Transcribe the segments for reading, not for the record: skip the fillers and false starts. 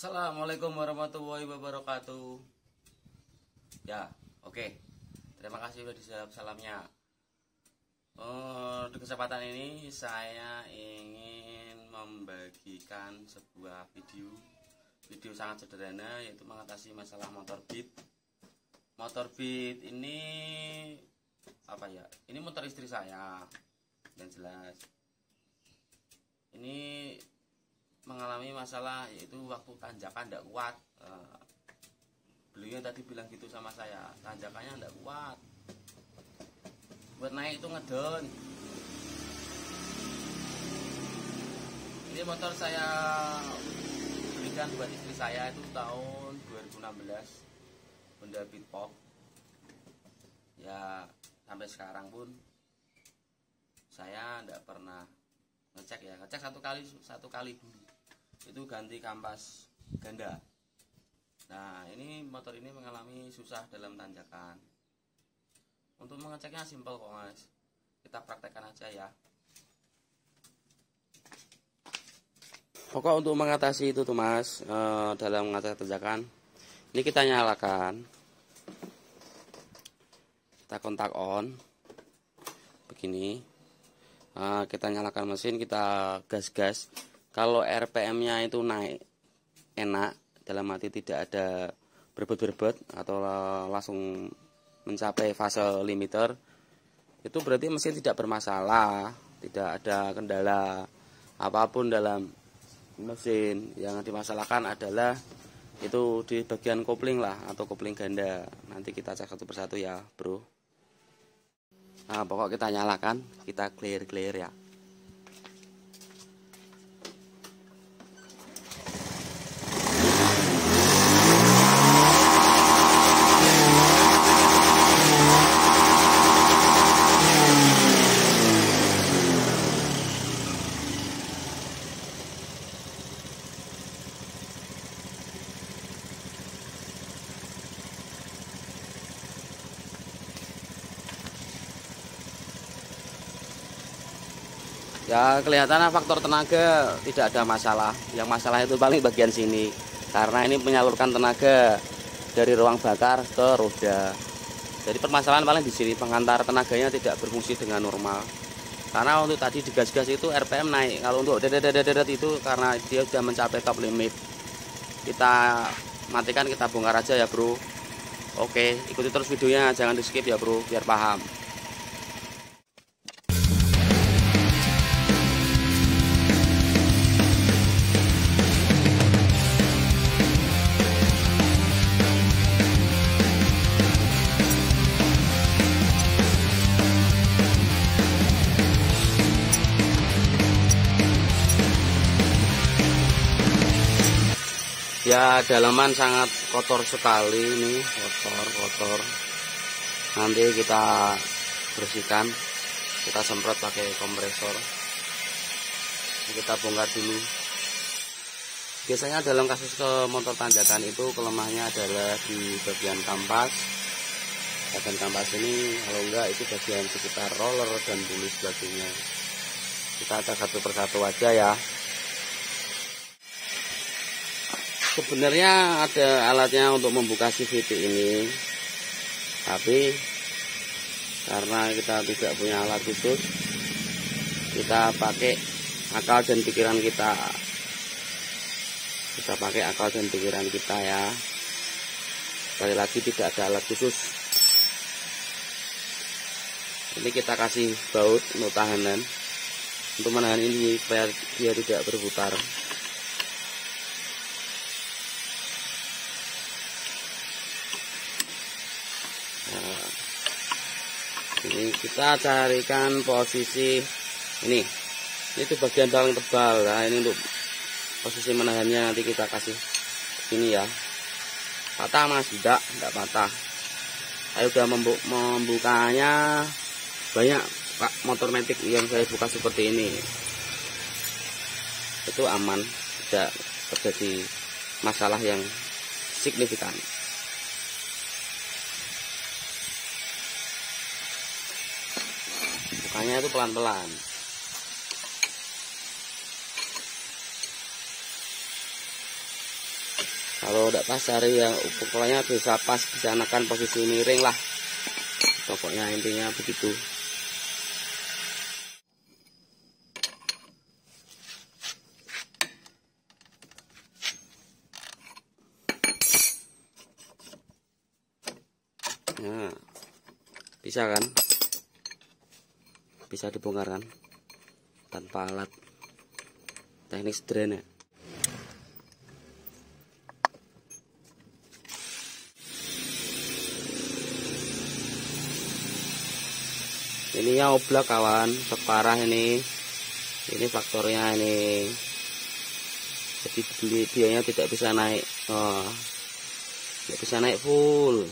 Assalamualaikum warahmatullahi wabarakatuh. Ya, oke. Terima kasih sudah dijawab salamnya. Di kesempatan ini saya ingin membagikan sebuah video sangat sederhana, yaitu mengatasi masalah motor beat. Motor beat ini apa ya? Ini motor istri saya, yang jelas. Ini mengalami masalah, yaitu waktu tanjakan tidak kuat. Beliau tadi bilang gitu sama saya, tanjakannya tidak kuat, buat naik itu ngedon. Ini motor saya belikan buat istri saya itu tahun 2016, Honda Beatpop. Ya sampai sekarang pun saya tidak pernah ngecek ya, ngecek satu kali dulu, itu ganti kampas ganda. Nah, ini motor ini mengalami susah dalam tanjakan. Untuk mengeceknya simpel kok mas, kita praktekkan aja ya. Pokok untuk mengatasi itu tuh mas, dalam mengatasi tanjakan, ini kita nyalakan, kita kontak on begini. Kita nyalakan mesin, kita gas. Kalau RPM-nya itu naik enak, dalam arti tidak ada berbet atau langsung mencapai fase limiter, itu berarti mesin tidak bermasalah, tidak ada kendala apapun dalam mesin. Yang dimasalahkan adalah itu di bagian kopling lah, atau kopling ganda. Nanti kita cek satu persatu ya bro. Nah, pokok kita nyalakan, kita clear ya. Ya kelihatannya faktor tenaga tidak ada masalah. Yang masalah itu paling bagian sini, karena ini menyalurkan tenaga dari ruang bakar ke roda. Jadi permasalahan paling di sini, pengantar tenaganya tidak berfungsi dengan normal. Karena untuk tadi digas-gas itu RPM naik. Kalau untuk dedet itu karena dia sudah mencapai top limit. Kita matikan, kita bongkar aja ya bro. Oke, ikuti terus videonya, jangan di skip ya bro, biar paham. Ya dalaman sangat kotor sekali ini, kotor. Nanti kita bersihkan, kita semprot pakai kompresor. Kita bongkar dulu. Biasanya dalam kasus ke motor tanjakan itu kelemahannya adalah di bagian kampas. Bagian kampas ini kalau enggak itu bagian sekitar roller dan bulu sebagainya. Kita cek satu persatu aja ya. Sebenarnya ada alatnya untuk membuka CVT ini, tapi karena kita tidak punya alat khusus, kita pakai akal dan pikiran kita. Kita pakai akal dan pikiran kita ya. Sekali lagi tidak ada alat khusus. Ini kita kasih baut untuk tahanan, untuk menahan ini supaya dia tidak berputar. Ini kita carikan posisi ini tuh bagian paling tebal. Nah ini untuk posisi menahannya, nanti kita kasih begini ya. Patah mas? Tidak patah. Saya sudah membukanya banyak pak motor metik yang saya buka seperti ini, itu aman, tidak terjadi masalah yang signifikan. Bukanya itu pelan-pelan. Kalau tidak pas cari yang ukurannya bisa pas, bisa enakan posisi miring lah. Pokoknya intinya begitu. Nah, bisa kan? Bisa dibongkar kan? Tanpa alat. Teknik sederhana. Ini ya oblak kawan, separah ini. Ini faktornya ini. Jadi biayanya tidak bisa naik. Oh, tidak bisa naik full.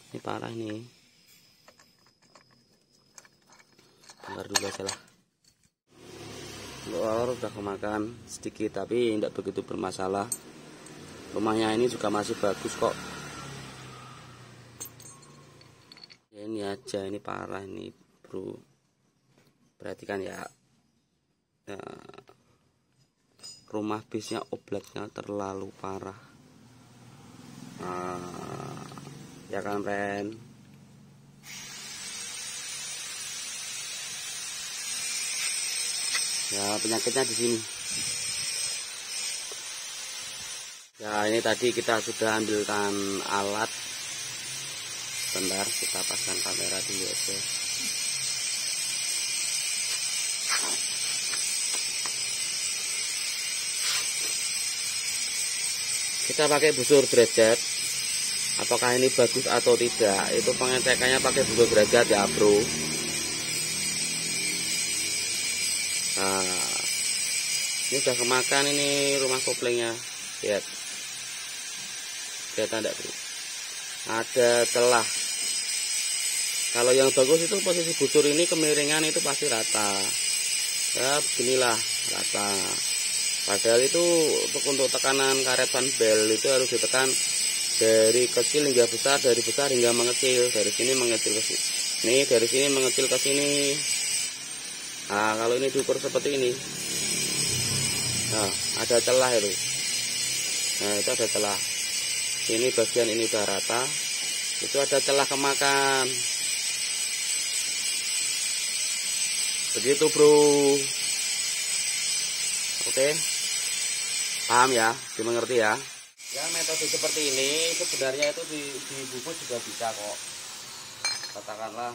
Ini parah nih. Bongkar dulu aja lah. Luar udah kemakan sedikit, tapi tidak begitu bermasalah. Rumahnya ini juga masih bagus kok. Ya, ini aja, ini parah ini bro. Perhatikan ya. Rumah bisnya oblaknya terlalu parah. Ya kan Ren? Ya penyakitnya di sini. Ya ini tadi kita sudah ambilkan alat. Bentar kita pasang kamera dulu aja. Kita pakai busur derajat. Apakah ini bagus atau tidak? Itu pengecekannya pakai busur derajat ya bro. Nah, ini udah kemakan ini rumah koplingnya. Lihat. Lihat tanda bro. Ada celah. Kalau yang bagus itu posisi busur ini kemiringan itu pasti rata. Ya beginilah rata. Padahal itu untuk tekanan karet fan bel itu harus ditekan dari kecil hingga besar, dari besar hingga mengecil, dari sini mengecil ke sini. Nih dari sini mengecil ke sini. Nah kalau ini diukur seperti ini, nah ada celah itu. Nah itu ada celah. Ini bagian ini udah rata, itu ada celah kemakan. Begitu bro. Oke, paham ya, dimengerti ya. Ya metode seperti ini sebenarnya itu di buku juga bisa kok. Katakanlah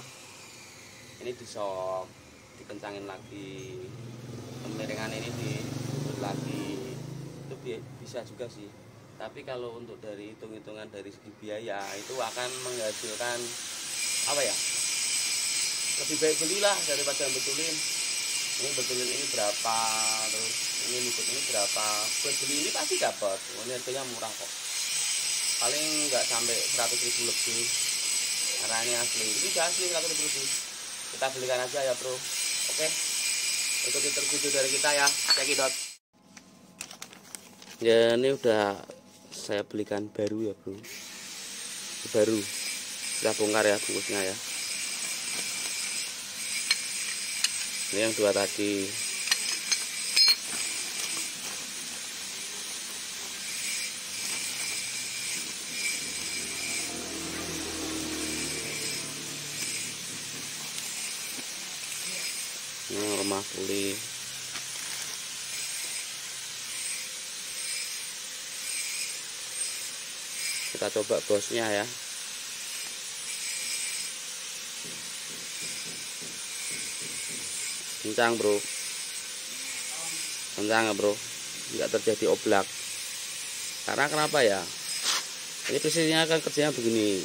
ini disok, dikencangin lagi, kemiringan ini dibusur lagi, itu bisa juga sih. Tapi kalau untuk dari hitung-hitungan dari segi biaya itu akan menghasilkan apa ya, lebih baik belilah daripada betulin. Ini betulin ini berapa, terus ini nutut ini berapa, buat beli ini pasti dapat. Ini harganya murah kok, paling nggak sampai 100.000 lebih karena ini asli. Ini asli 100.000 lebih, kita belikan aja ya bro. Oke, itu interview dari kita ya, cekidot. Ya ini udah saya belikan baru ya bro, baru kita bongkar ya bungkusnya ya. Ini yang dua tadi. Ini rumah pulih. Kita coba bosnya ya. Kencang bro, kencang ya bro, nggak terjadi oblak. Karena kenapa ya, ini posisinya kan kerjanya begini.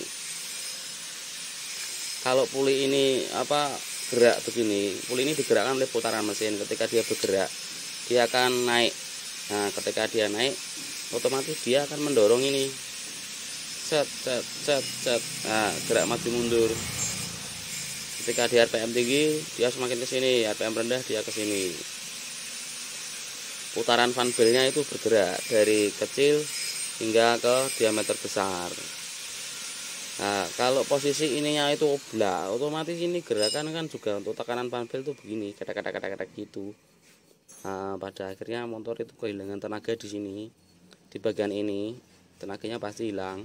Kalau puli ini apa gerak begini, puli ini digerakkan oleh putaran mesin. Ketika dia bergerak dia akan naik. Nah ketika dia naik otomatis dia akan mendorong ini, set set set set. Nah gerak maju mundur. Ketika di RPM tinggi dia semakin ke sini, RPM rendah dia ke sini. Putaran fan belnya itu bergerak dari kecil hingga ke diameter besar. Nah, kalau posisi ininya itu oblak, otomatis ini gerakan kan juga untuk tekanan fan bel itu begini, kadang-kadang gitu. Nah, pada akhirnya motor itu kehilangan tenaga di sini. di bagian ini tenaganya pasti hilang.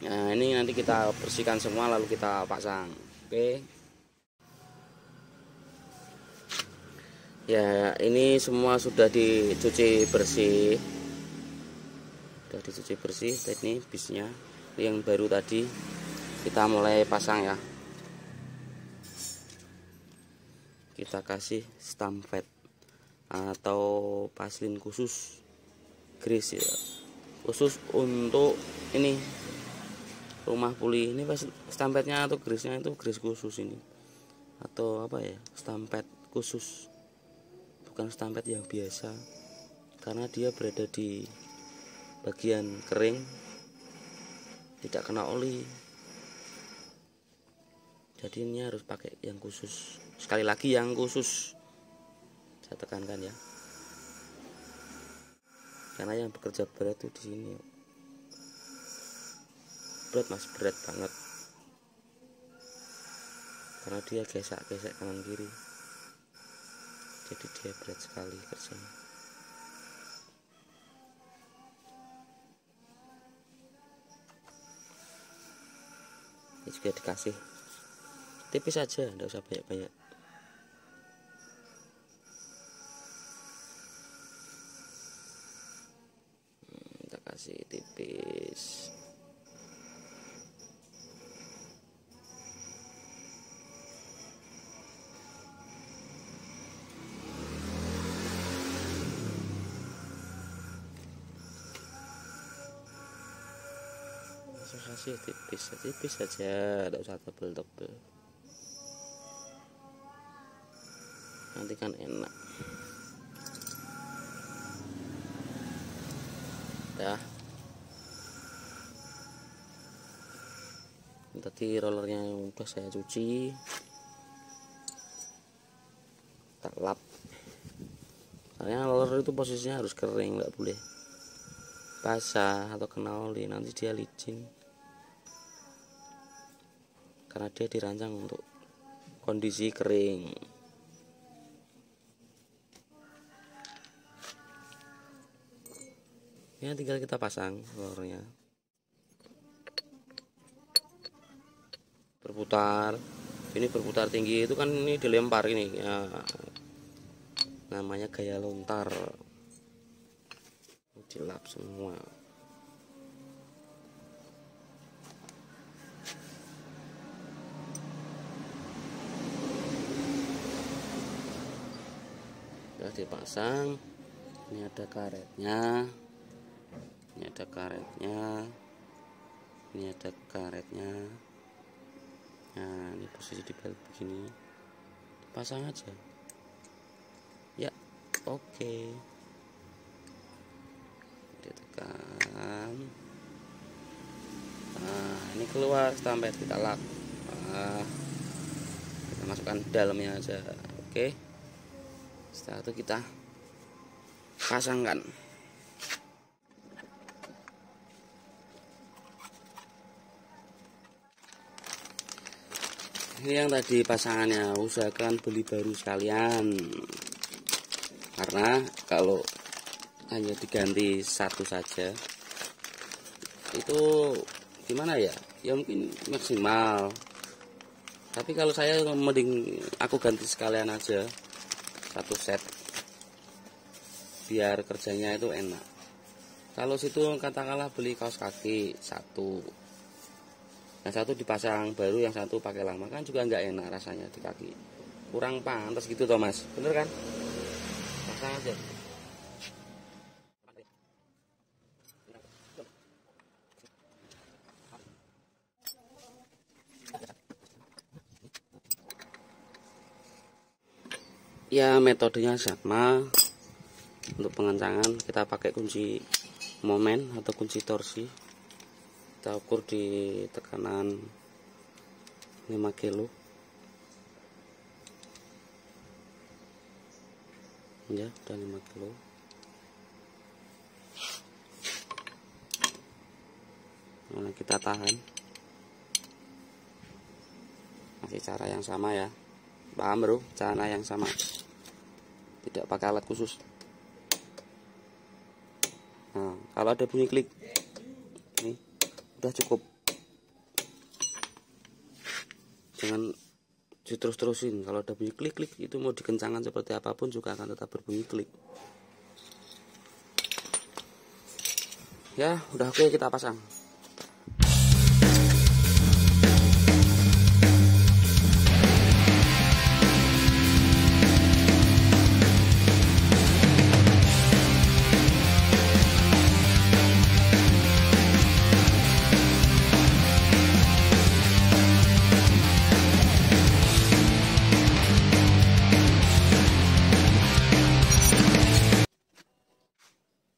Nah, ini nanti kita bersihkan semua lalu kita pasang. Oke. Ya, ini semua sudah dicuci bersih. Sudah dicuci bersih. Ini bisnya yang baru tadi. Kita mulai pasang ya. Kita kasih stampet atau paslin khusus grease ya, khusus untuk ini rumah puli. Ini pas stampetnya atau grease-nya itu grease khusus ini, atau apa ya, stampet khusus, bukan stampet yang biasa, karena dia berada di bagian kering, tidak kena oli. Jadi ini harus pakai yang khusus. Sekali lagi yang khusus, saya tekankan ya, karena yang bekerja berat tuh di sini. Berat mas, berat banget, karena dia gesek-gesek kanan kiri, jadi dia berat sekali kerjanya. Ini juga dikasih tipis aja, enggak usah banyak-banyak. Kita kasih tipis. Saya kasih tipis saja, enggak usah tebel-tebel. Nanti kan enak. Dah. Tadi rollernya udah saya cuci, kita lap. Karena roller itu posisinya harus kering, nggak boleh basah atau kena oli, nanti dia licin. Karena dia dirancang untuk kondisi kering. Ya, tinggal kita pasang rollernya, berputar. Ini berputar tinggi itu kan, ini dilempar ini ya, namanya gaya lontar. Dilap semua. Sudah dipasang. Ini ada karetnya, ini ada karetnya, ini ada karetnya. Nah, ini posisi dibalik begini, pasang aja ya. Oke, ditekan. Nah, ini keluar stampet, kita lap. Kita masukkan dalamnya aja. Oke, setelah itu kita pasangkan. Ini yang tadi pasangannya, usahakan beli baru sekalian, karena kalau hanya diganti satu saja itu gimana ya, ya mungkin maksimal. Tapi kalau saya mending aku ganti sekalian aja satu set, biar kerjanya itu enak. Kalau situ katakanlah beli kaos kaki satu, yang satu dipasang baru, yang satu pakai lama, kan juga nggak enak rasanya di kaki, kurang pantas gitu toh mas, bener kan? Pasang aja. Ya, metodenya sama. Untuk pengencangan kita pakai kunci momen atau kunci torsi. Kita ukur di tekanan 5 kilo ya, udah 5 kilo. Nah, kita tahan. Masih cara yang sama ya, paham bro? Cara yang sama, tidak pakai alat khusus. Kalau ada bunyi klik, nih udah cukup. Jangan diterus-terusin. Kalau ada bunyi klik-klik itu mau dikencangkan seperti apapun juga akan tetap berbunyi klik. Ya, udah oke, kita pasang.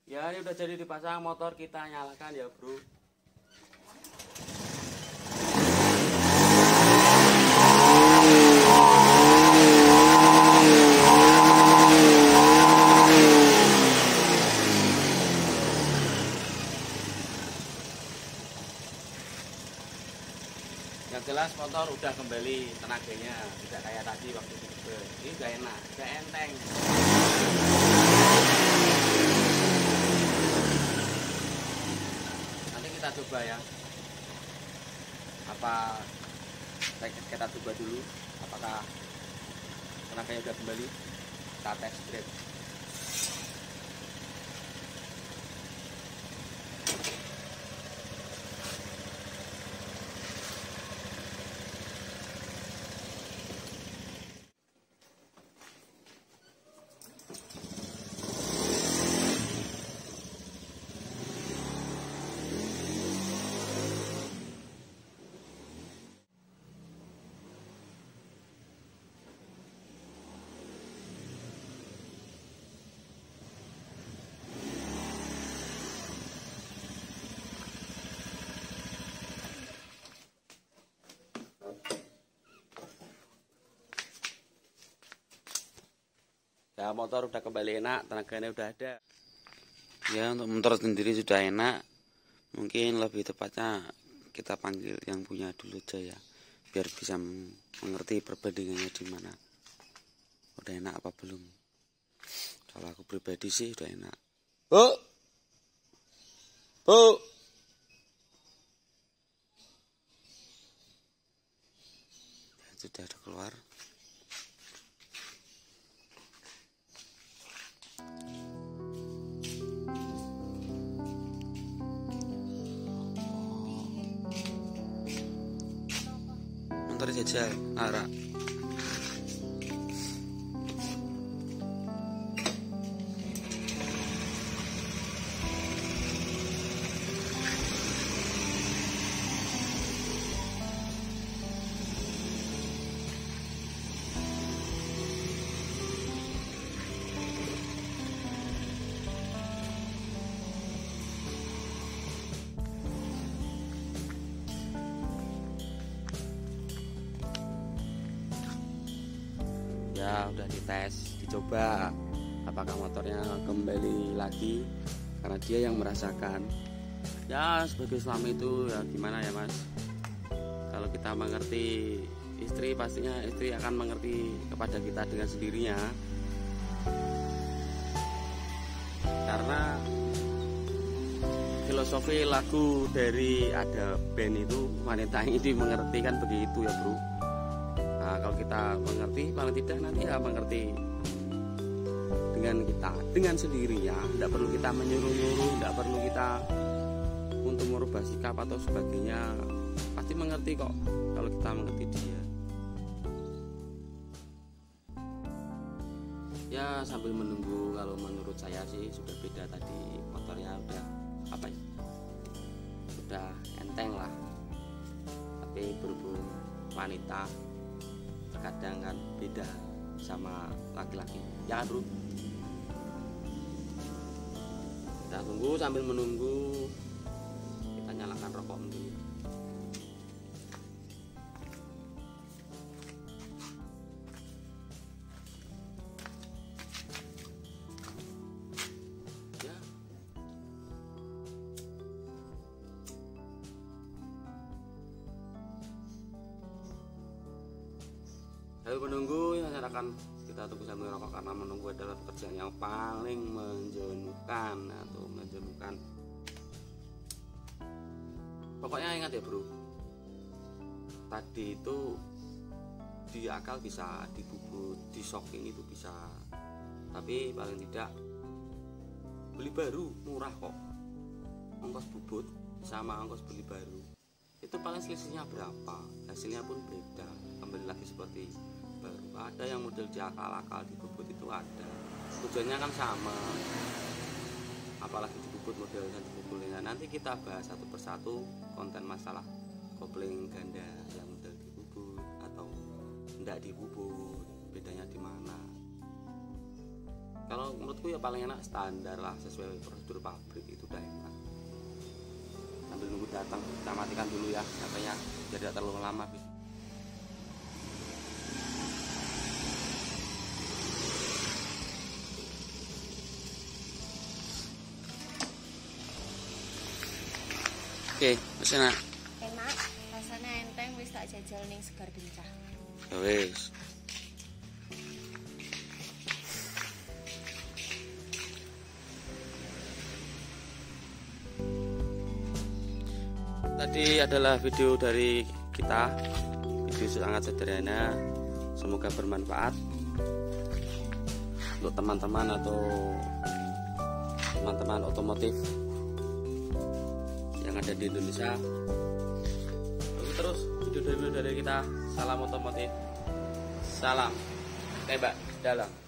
Ya, ini udah jadi dipasang, motor kita nyalakan ya, bro. Yang jelas motor udah kembali tenaganya, tidak kayak tadi waktu di ini udah enak, udah enteng. Kita coba ya, apa kita coba dulu apakah tenaganya udah kembali. Kita test drive. Ya, motor udah kembali enak, tenaganya udah ada. Ya, untuk motor sendiri sudah enak. Mungkin lebih tepatnya kita panggil yang punya dulu aja ya, biar bisa mengerti perbandingannya di mana. Udah enak apa belum? Kalau aku pribadi sih udah enak. Oh, oh. Sudah ada keluar. Motor jajal, Ara. Ya, udah dites, dicoba apakah motornya kembali lagi, karena dia yang merasakan. Ya, sebagai suami itu ya gimana ya, Mas, kalau kita mengerti istri, pastinya istri akan mengerti kepada kita dengan sendirinya. Karena filosofi lagu dari ada band itu, wanita ini mengerti kan begitu ya, bro. Nah, kalau kita mengerti, paling tidak nanti ya mengerti dengan kita, dengan sendirinya. Tidak perlu kita menyuruh-nyuruh, tidak perlu kita untuk merubah sikap atau sebagainya. Pasti mengerti kok kalau kita mengerti dia. Ya, sambil menunggu, kalau menurut saya sih sudah beda tadi, motornya udah apa ya, udah enteng lah. Tapi berhubung wanita terkadang kan beda sama laki-laki, ya kan, bro? Kita tunggu, sambil menunggu kita nyalakan rokok dulu. Ya, sambil menunggu ya, kita tunggu sambil rokok, karena menunggu adalah pekerjaan yang paling menjenuhkan atau menjenuhkan Pokoknya ingat ya bro, tadi itu di akal bisa, di bubut, di shocking itu bisa, tapi paling tidak beli baru murah kok. Ongkos bubut sama ongkos beli baru itu paling selisihnya berapa, hasilnya pun beda, kembali lagi seperti baru. Ada yang model diakal-akal di bubut itu ada, tujuannya kan sama, apalagi di bubut modelnya di bubutnya. Nanti kita bahas satu persatu konten masalah kopling ganda yang model di bubut atau enggak di bubut, bedanya di mana. Kalau menurutku ya paling enak standar lah, sesuai prosedur pabrik itu udah enak. Sambil nunggu datang, kita matikan dulu ya katanya biar tidak terlalu lama. Oke, wis enak. Enak, rasanya enteng, wis tak jajal ning Segar Bencah. Ya wis. Tadi adalah video dari kita, video sangat sederhana, semoga bermanfaat untuk teman-teman atau teman-teman otomotif yang ada di Indonesia. Terus video dari kita, salam otomotif, salam tembak dalam.